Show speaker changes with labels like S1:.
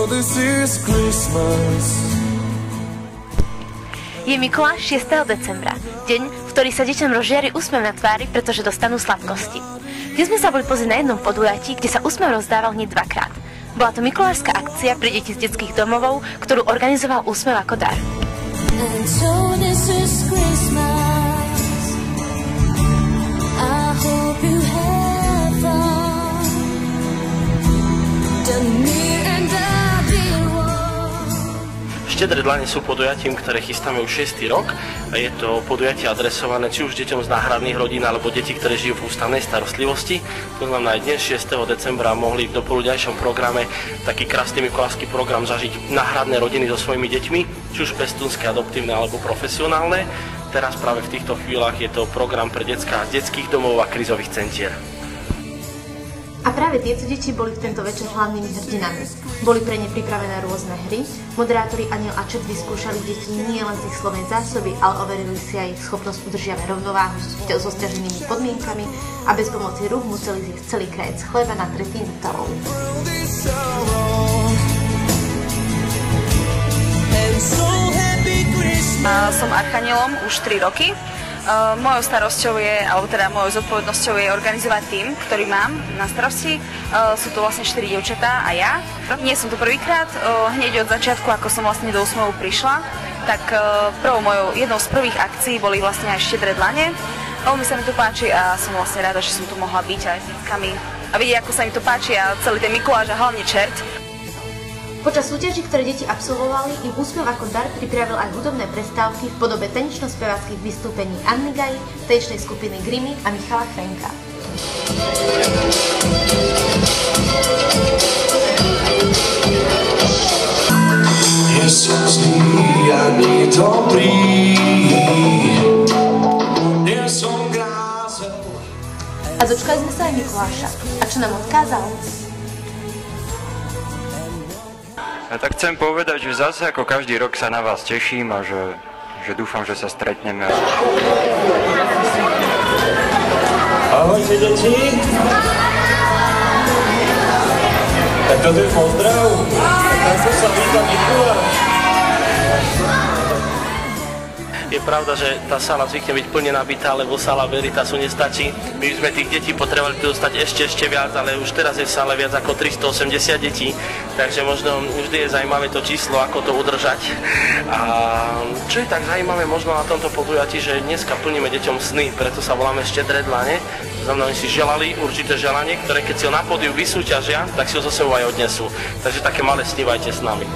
S1: Je Mikuláš 6. decembra, deň, v ktorý sa deťom rozžiari úsmev na tvári, pretože dostanú sladkosti. Dnes sme sa boli pozrieť na jednom podujatí, kde sa úsmev rozdával hneď dvakrát. Bola to mikulášska akcia pre deti z detských domovov, ktorú organizoval Úsmev ako dar.
S2: Štedré dlane sú podujatím, ktoré chystáme už 6. rok. Je to podujatie adresované či už deťom z náhradných rodín alebo deti, ktoré žijú v ústavnej starostlivosti. To znamená, aj dnes 6. decembra mohli v dopoludňajšom programe taký krásny mikulášsky program zažiť náhradné rodiny so svojimi deťmi, či už pestúnske, adoptívne alebo profesionálne. Teraz práve v týchto chvíľach je to program pre decká z detských domov a krízových centier.
S1: A práve tieto deti boli v tento večer hlavnými hrdinami. Boli pre ne pripravené rôzne hry. Moderátori Aniel a Čet vyskúšali deti nie len z ich slovnej zásoby, ale overili si aj ich schopnosť udržiavať rovnováhu so sťaženými podmienkami a bez pomoci rúk museli zjesť celý krajec chleba na tretín talov.
S3: Som archanielom už 3 roky. Mojou starosťou je, alebo teda mojou zodpovednosťou je organizovať tým, ktorý mám na starosti. Sú to vlastne 4 dievčatá a ja. Nie som to prvýkrát, hneď od začiatku, ako som vlastne do úsmevu prišla, tak jednou z prvých akcií boli vlastne aj štedré dlane. Veľmi sa mi to páči a som vlastne rada, že som tu mohla byť aj s deckami a vidieť, ako sa mi to páči a celý ten Mikuláš a hlavne čert.
S1: Počas súťaží, ktoré deti absolvovali, im Úsmev ako dar pripravil aj hudobné prestávky v podobe tanečno-speváckych vystúpení Anny Gaj, tanečnej skupiny Grimmy a Michala Chrenka.
S4: Nie som zlý, ani dobrý, nie som grázel.
S1: A dočkali sme sa aj Mikuláša. A čo nám odkázal?
S5: Ja tak chcem povedať, že zase ako každý rok sa na vás teším a že dúfam, že sa stretneme.
S4: Ahojte, deti. Tak toto je pozdrav. Takto sa víta Mikuláš.
S2: Je pravda, že tá sala zvykne byť plne nabitá, lebo sala Veritasu nestačí. My by sme tých detí potrebovali dostať ešte viac, ale už teraz je v sále viac ako 380 detí, takže možno vždy je zaujímavé to číslo, ako to udržať. A čo je tak zaujímavé možno na tomto podujatí, že dneska plníme deťom sny, preto sa voláme Štedré dlane. To znamená, oni si želali určité želanie, ktoré keď si ho na pódiu vysúťažia, tak si ho zo sebou aj odnesú. Takže také malé snívajte s nami.